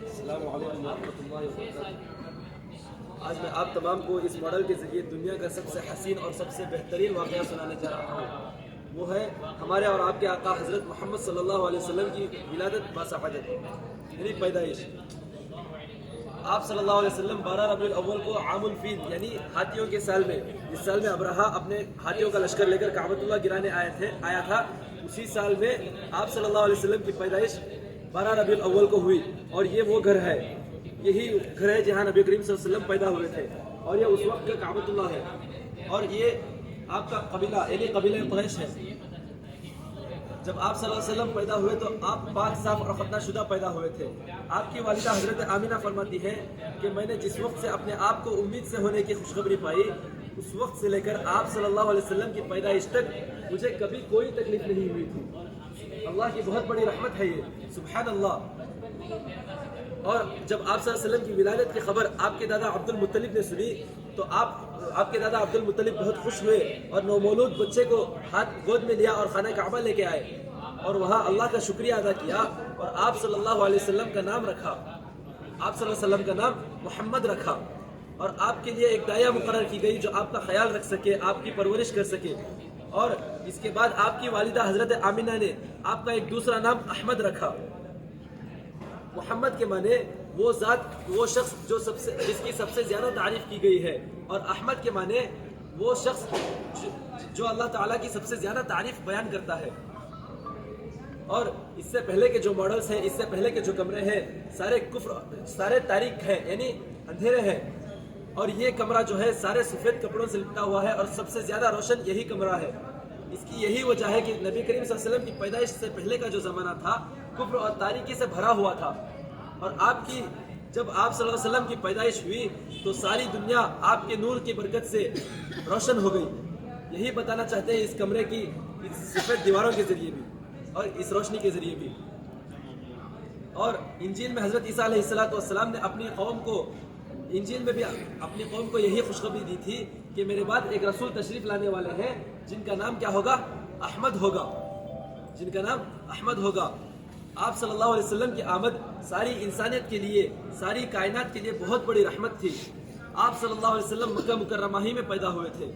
السلام علیکم ورحمۃ اللہ وبرکاتہ۔ آج میں آپ تمام کو اس ماڈل کے ذریعے دنیا کا سب سے حسین اور سب سے بہترین واقعہ سنانے جا رہا ہوں۔ وہ ہے ہمارے اور آپ کے آقا حضرت محمد صلی اللہ علیہ وسلم کی ولادت باصفادت یعنی پیدائش۔ آپ صلی اللہ علیہ وسلم 12 ربیع الاول کو عام الفیل یعنی ہاتھیوں کے سال میں، جس سال میں ابرہہ اپنے ہاتھیوں کا لشکر لے کر کعبۃ اللہ گرانے آیا تھا، اسی سال میں آپ صلی اللہ علیہ وسلم کی پیدائش 12 ربیع الاول کو ہوئی۔ اور یہ وہ گھر ہے، یہی گھر ہے جہاں نبی کریم صلی اللہ علیہ وسلم پیدا ہوئے تھے، اور یہ اس وقت کا کعبۃ اللہ ہے، اور یہ آپ کا قبیلہ یعنی قبیلہ قریش ہے۔ جب آپ صلی اللہ علیہ وسلم پیدا ہوئے تو آپ پاک صاف اور ختنہ شدہ پیدا ہوئے تھے۔ آپ کی والدہ حضرت آمینہ فرماتی ہے کہ میں نے جس وقت سے اپنے آپ کو امید سے ہونے کی خوشخبری پائی، اس وقت سے لے کر آپ صلی اللہ علیہ وسلم کی پیدائش تک مجھے کبھی کوئی تکلیف نہیں ہوئی تھی۔ اللہ کی بہت بڑی رحمت ہے یہ، سبحان اللہ۔ اور جب آپ صلی اللہ علیہ وسلم کی ولادت کی خبر آپ کے دادا عبد المطلب نے سنی تو آپ کے دادا عبد المطلب بہت خوش ہوئے اور نومولود بچے کو ہاتھ گود میں لیا اور خانہ کعبہ لے کے آئے، اور وہاں اللہ کا شکریہ ادا کیا اور آپ صلی اللہ علیہ وسلم کا نام رکھا، آپ صلی اللہ علیہ وسلم کا نام محمد رکھا، اور آپ کے لیے ایک داعیہ مقرر کی گئی جو آپ کا خیال رکھ سکے، آپ کی پرورش کر سکے۔ اور اس کے بعد آپ کی والدہ حضرت آمینہ نے آپ کا ایک دوسرا نام احمد رکھا۔ محمد کے معنی وہ ذات، وہ شخص جس کی سب سے زیادہ تعریف کی گئی ہے، اور احمد کے معنی وہ شخص جو اللہ تعالیٰ کی سب سے زیادہ تعریف بیان کرتا ہے۔ اور اس سے پہلے کے جو ماڈلز ہیں، اس سے پہلے کے جو کمرے ہیں، سارے تاریک ہیں یعنی اندھیرے ہیں، اور یہ کمرہ جو ہے سارے سفید کپڑوں سے لپٹا ہوا ہے، اور سب سے زیادہ روشن یہی کمرہ ہے۔ اس کی یہی وجہ ہے کہ نبی کریم صلی اللہ علیہ وسلم کی پیدائش سے پہلے کا جو زمانہ تھا کفر اور تاریکی سے بھرا ہوا تھا، اور جب آپ صلی اللہ علیہ وسلم کی پیدائش ہوئی تو ساری دنیا آپ کے نور کی برکت سے روشن ہو گئی۔ یہی بتانا چاہتے ہیں اس کمرے کی سفید دیواروں کے ذریعے بھی اور اس روشنی کے ذریعے بھی۔ اور انجیل میں حضرت عیسیٰ علیہ السلام نے اپنی قوم کو یہی خوشخبری دی تھی کہ میرے بعد ایک رسول تشریف لانے والے ہیں جن کا نام کیا ہوگا؟ احمد ہوگا، جن کا نام احمد ہوگا۔ آپ صلی اللہ علیہ وسلم کی آمد ساری انسانیت کے لیے، ساری کائنات کے لیے بہت بڑی رحمت تھی۔ آپ صلی اللہ علیہ وسلم مکہ مکرمہ ہی میں پیدا ہوئے تھے۔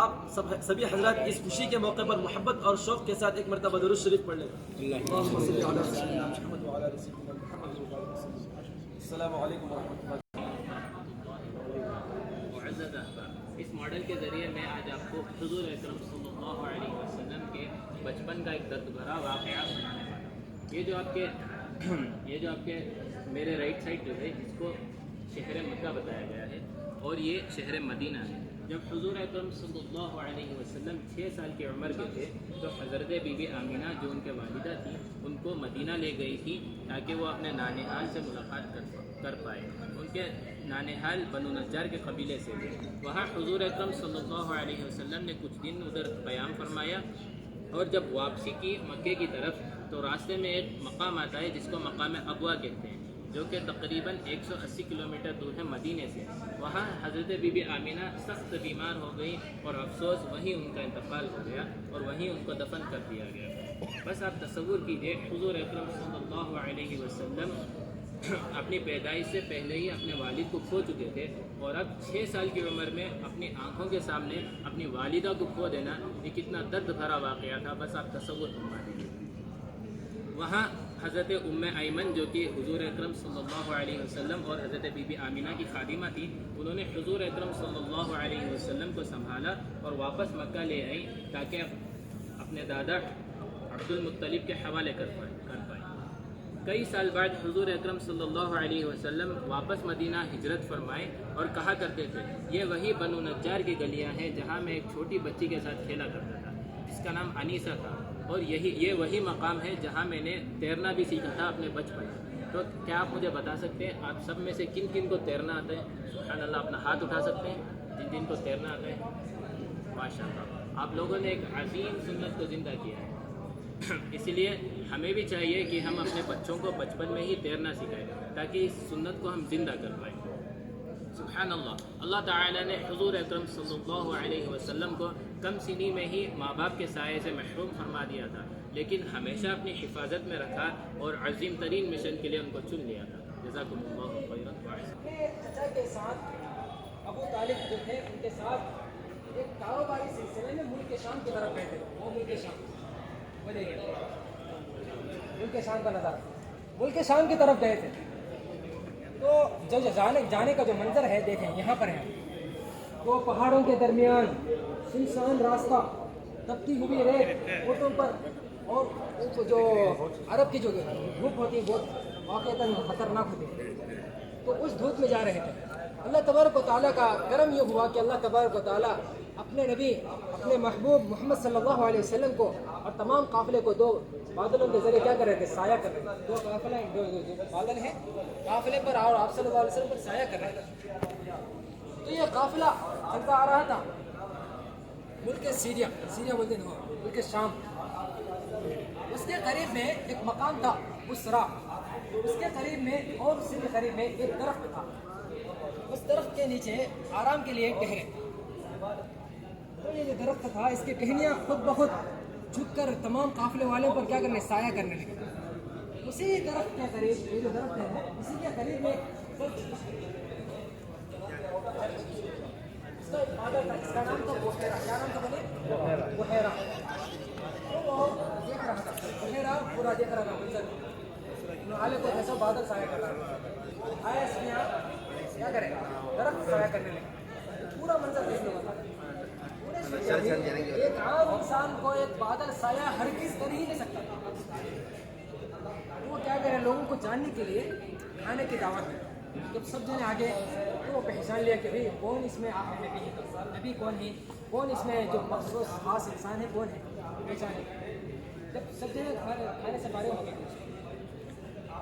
آپ سبھی حضرات اس خوشی کے موقع پر محبت اور شوق کے ساتھ ایک مرتبہ درود شریف پڑھ لیں۔ اللہم صلی علی سیدنا محمد وعلی آل سیدنا محمد وعلی آل سیدنا محمد۔ السلام علیکم ورحمۃ اللہ۔ معزز احباب، اس ماڈل کے ذریعے میں آج آپ کو حضور اکرم صلی اللہ علیہ وسلم کے بچپن کا ایک درد بھرا واقعہ سنانے والا ہوں۔ یہ جو آپ کے میرے رائٹ سائڈ جو ہے اس کو شہر مکہ بتایا گیا ہے، اور یہ شہر مدینہ ہے۔ جب حضور اکرم صلی اللہ علیہ وسلم 6 سال کی عمر کے تھے تو حضرت بی بی آمینہ جو ان کے والدہ تھی ان کو مدینہ لے گئی تھی تاکہ وہ اپنے نانحال سے ملاقات کر پائے. ان کے نانحال بنو نجار کے قبیلے سے تھے. وہاں حضور اکرم صلی اللہ علیہ وسلم نے کچھ دن ادھر قیام فرمایا اور جب واپسی کی مکے کی طرف تو راستے میں ایک مقام آتا ہے جس کو مقام ابوا کہتے ہیں جو کہ تقریباً 180 کلومیٹر دور ہے مدینے سے. وہاں حضرت بی بی آمینہ سخت بیمار ہو گئی اور افسوس وہیں ان کا انتقال ہو گیا اور وہیں ان کو دفن کر دیا گیا. بس آپ تصور کیجئے حضور اکرم صلی اللہ علیہ وسلم اپنی پیدائش سے پہلے ہی اپنے والد کو کھو چکے تھے اور اب 6 سال کی عمر میں اپنی آنکھوں کے سامنے اپنی والدہ کو کھو دینا یہ کتنا درد بھرا واقعہ تھا. بس آپ تصور فرما دیجیے. وہاں حضرت ام ایمن جو کہ حضور اکرم صلی اللہ علیہ وسلم اور حضرت بی بی آمینہ کی خادمہ تھی انہوں نے حضور اکرم صلی اللہ علیہ وسلم کو سنبھالا اور واپس مکہ لے آئی تاکہ اپنے دادا عبد المطلب کے حوالے کر پائے. کئی سال بعد حضور اکرم صلی اللہ علیہ وسلم واپس مدینہ ہجرت فرمائے اور کہا کرتے تھے یہ وہی بنو نجار کی گلیاں ہیں جہاں میں ایک چھوٹی بچی کے ساتھ کھیلا کرتا تھا جس کا نام انیسہ تھا اور یہ وہی مقام ہے جہاں میں نے تیرنا بھی سیکھا تھا اپنے بچپن میں. تو کیا آپ مجھے بتا سکتے ہیں آپ سب میں سے کن کن کو تیرنا آتا ہے؟ سبحان اللہ. اپنا ہاتھ اٹھا سکتے ہیں جن کو تیرنا آتا ہے؟ ماشاء اللہ. آپ لوگوں نے ایک عظیم سنت کو زندہ کیا ہے. اس لیے ہمیں بھی چاہیے کہ ہم اپنے بچوں کو بچپن میں ہی تیرنا سکھائیں تاکہ اس سنت کو ہم زندہ کر پائیں. سبحان اللہ. اللہ تعالیٰ نے حضور اکرم صلی اللہ علیہ وسلم کو کم سنی میں ہی ماں باپ کے سائے سے محروم فرما دیا تھا لیکن ہمیشہ اپنی حفاظت میں رکھا اور عظیم ترین مشن کے لیے ان کو چن لیا تھا. جزاکم اللہ خیرا. چچا کے ساتھ ابو طالب جو تھے ان کے ساتھ ایک کاروباری سلسلے میں ملک شام کی طرف گئے تھے. وہ ملک شام ملک شام کا نظارہ ملک شام کی طرف گئے تھے. تو جو جانے کا جو منظر ہے دیکھیں یہاں پر ہے تو پہاڑوں کے درمیان سنسان راستہ تپتی ہوئی ریت اونٹوں پر اور جو عرب کی جو دھوپ ہوتی ہے بہت واقعتاً خطرناک ہوتی ہے. تو اس دھوپ میں جا رہے تھے. اللہ تبارک و تعالیٰ کا کرم یہ ہوا کہ اللہ تبارک و تعالیٰ اپنے نبی اپنے محبوب محمد صلی اللہ علیہ وسلم کو اور تمام قافلے کو 2 بادلوں کے ذریعے کیا کر رہے تھے؟ سایہ کر رہے تھے. 2 قافلے جو بادل ہیں قافلے پر اور آپ صلی اللہ علیہ وسلم پر سایہ کر رہے تھے. تو یہ قافلہ چلتا آ رہا تھا ملک سیریا بولتے ہیں ملک شام. اس کے قریب میں ایک مقام تھا بصرہ. اس کے قریب میں اور اس کے قریب میں ایک درخت تھا. اس درخت کے نیچے آرام کے لیے ٹہرے. تو یہ جو درخت تھا اس کی ٹہنیاں خود بخود جھک کر تمام قافلے والوں پر کیا کرنے سایہ کرنے لگے. اسی درخت کے قریب یہ جو درخت ہے اسی کے قریب میں اس کا نام تھا بحیرہ. کیا نام تھا بولے؟ بحیرہ. تو وہ دیکھ رہا تھا بحیرہ پورا دیکھ رہا تھا منظر نالے کو ایسا بادل سایہ کر رہا تھا. آیا اس میں کیا کرے درخت سایہ کرنے لگے. پورا منظر دیکھنے والا ایک عام انسان کو ایک بادل سایہ ہرگز کر ہی نہیں سکتا. وہ کیا کرے لوگوں کو جاننے کے لیے کھانے کی دعوت ہے. جب سب جنے آگے تو وہ پہچان لیا کہ بھائی کون اس میں آپ نبی ہے, نبی کون ہے, کون اس میں جو مخصوص خاص انسان ہے کون ہے, پہچانے. جب سب جنے کھانے سے فارغ ہو گئے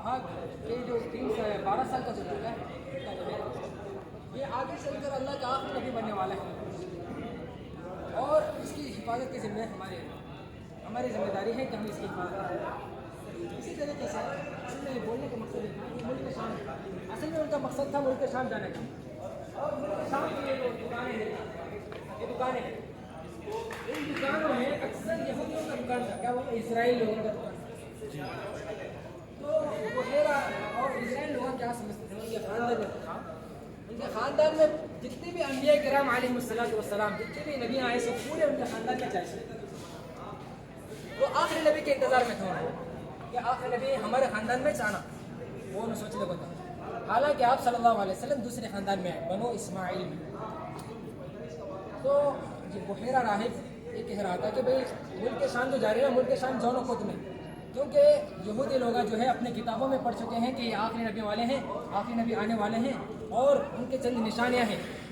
ہاں یہ جو 12 سال کا جو لڑکا ہے یہ آگے چل کر اللہ کا آخری نبی بننے والا ہے اور اس کی حفاظت کی ذمہ ہماری ذمہ داری ہے کہ ہم اس کی حفاظت کریں. اسی طریقے سے اصل میں بولنے کا مقصد ہے ملک شام. اصل میں ان کا مقصد تھا ملک شام جانے کا. اور ملک شام کی یہ جو دکانیں ہیں ان دکانوں میں اکثر یہودیوں کا دکان تھا. کیا وہ اسرائیل لوگوں کا دکان تھا. تو بحیرہ اور اسرائیل لوگ کیا سمجھتے تھے ان کے خاندان میں تھا. ان کے خاندان میں جتنے بھی انبیاء کرام علیہ السلام جتنے بھی نبی آئے سو پورے ان کے خاندان میں چاہیے. وہ آخری نبی کے انتظار میں تھا کہ آخری نبی ہمارے خاندان میں چاہنا وہ انہوں سوچنے کو تھا. حالانکہ آپ صلی اللہ علیہ وسلم دوسرے خاندان میں آئے بنو اسماعیل میں. تو یہ بحیرہ راہب یہ کہہ رہا تھا کہ بھائی ملک شام جو جاری ہے ملک شام جون و خود میں, کیونکہ یہودی لوگ جو ہے اپنے کتابوں میں پڑھ چکے ہیں کہ یہ آخری نبی والے ہیں, آخری نبی آنے والے ہیں اور ان کے چند نشانیاں ہیں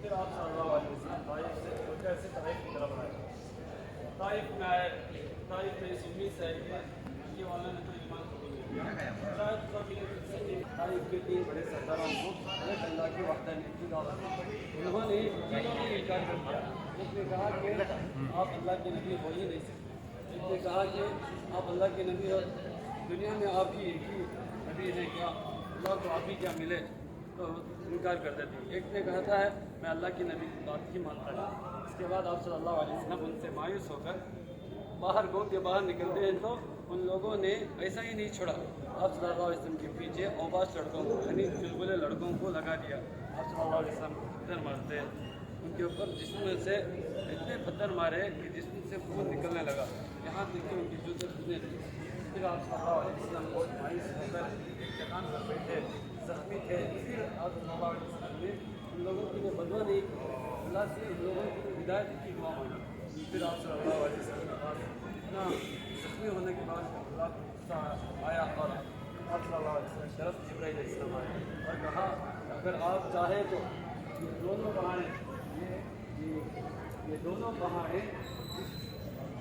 پھر آپ صلی اللہ علیہ وسلم طائف سے کیسے طائف کی طرف آئے. طائف میں آئے. طائف میں اس امید سے آئے کہ یہ والا نے تو ایمان قبول نہیں کیا. طائف کے 3 بڑے سرداروں کو ایک اللہ کی وحدانیت کی دعوت دی. انہوں نے تینوں نے انکار کر دیا. ایک نے کہا کہ آپ اللہ کے نبی ہو ہی نہیں سکتے. ایک نے کہا کہ آپ اللہ کے نبی ہو, دنیا میں آپ ہی ایک ہی نبی ہے, کیا اللہ کو آپ ہی کیا ملے, تو انکار کر دیتے ہیں. ایک نے کہا ہے میں اللہ کی نبی کی بات ہی مانتا ہوں. اس کے بعد آپ صلی اللہ علیہ وسلم ان سے مایوس ہو کر باہر گاؤں کے باہر نکلتے ہیں تو ان لوگوں نے ایسا ہی نہیں چھوڑا. آپ صلی اللہ علیہ وسلم کے پیچھے اوباش لڑکوں کو یعنی چلبلے لڑکوں کو لگا دیا. آپ صلی اللہ علیہ وسلم پتھر مارتے ہیں, ان کے اوپر جسم سے اتنے پتھر مارے کہ جسم سے خون نکلنے لگا, یہاں تک کہ ان کی جوتے کھلنے لگی. پھر آپ صلی اللہ علیہ وسلم بہت مایوس ہو کر ایک چٹان پر بیٹھے, زخمی تھے. پھر آپ صلی اللہ علیہ وسلم نے ان لوگوں کے لیے بدوا نہیں کی, اللہ سے ان لوگوں کی ہدایت کی دعا مانگی. پھر آپ صلی اللہ علیہ وسلم کے پاس اتنا زخمی ہونے کے بعد اللہ کو غصہ آیا اور آپ صلی اللہ علیہ وسلم طرف جبرائیل علیہ السلام آئے اور کہا اگر آپ چاہیں تو یہ دونوں پہاڑیں یہ دونوں پہاڑیں اس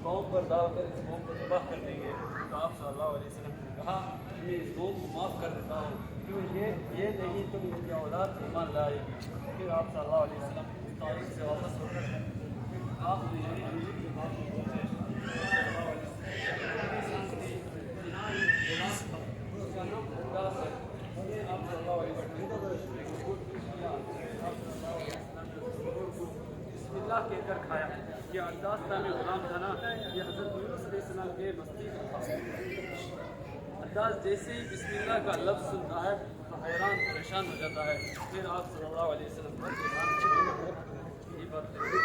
قوم پر داغ کر اس قوم کو تباہ کر دیں گے. تو آپ صلی اللہ علیہ وسلم نے کہا میں اس قوم کو معاف کر دیتا ہوں کیوں یہ نہیں تم ان کی اولاد ایمان لائے گی. پھر آپ صلی اللہ علیہ وسلم طائف سے واپس ہو کر آپ نے انجیل کے بات کو پوچھے. اس کا نام عباس ہے. آپ صلی اللہ علیہ وسلم بسم اللہ کہہ کر کھایا. یہ عباس نامی غلام تھا نا, یہ حضرت یونس علیہ السلام کے مستی کا تھا. عباس جیسے ہی بسم اللہ کا لفظ سنتا ہے تو حیران پریشان ہو جاتا ہے. پھر آپ صلی اللہ علیہ وسلم پر یہی بات ہے.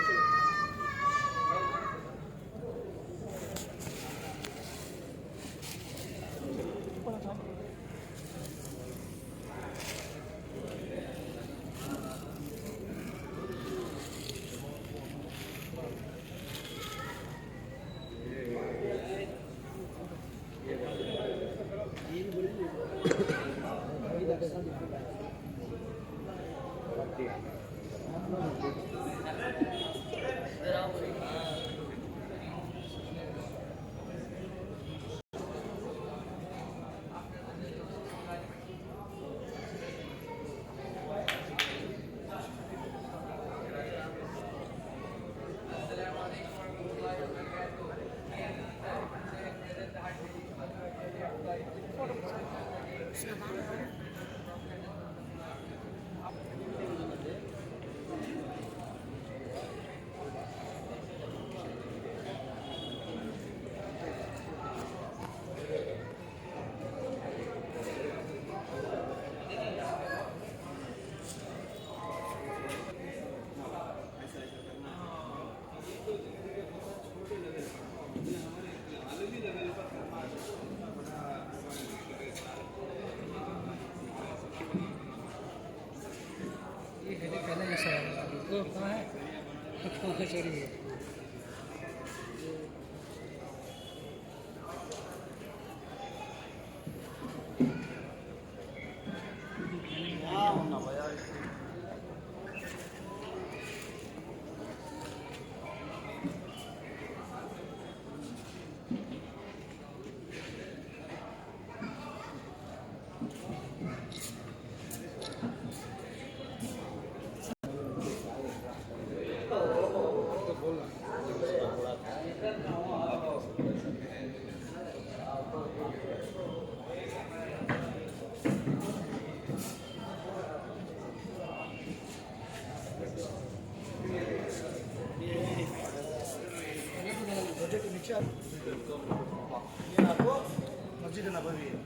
مسجد نبوی ہے.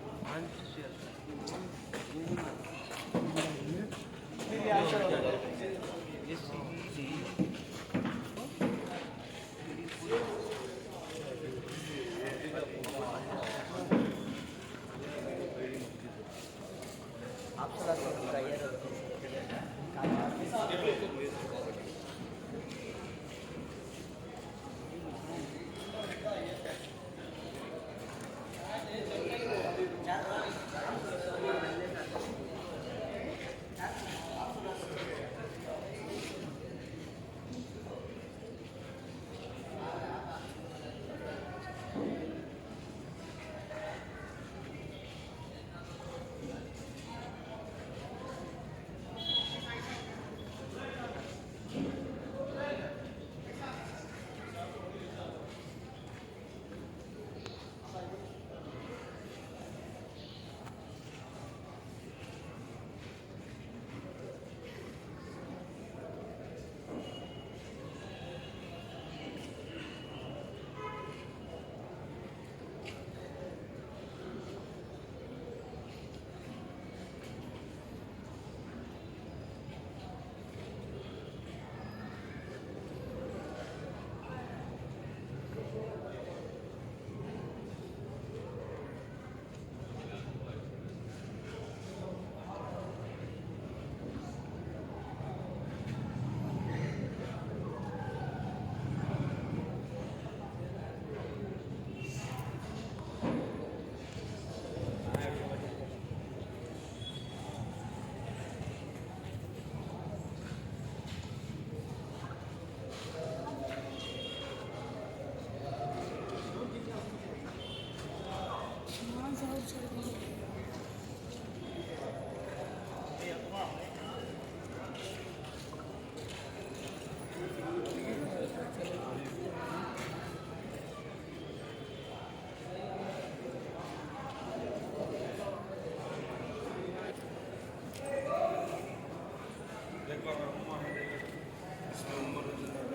اس میں عمر رضی اللہ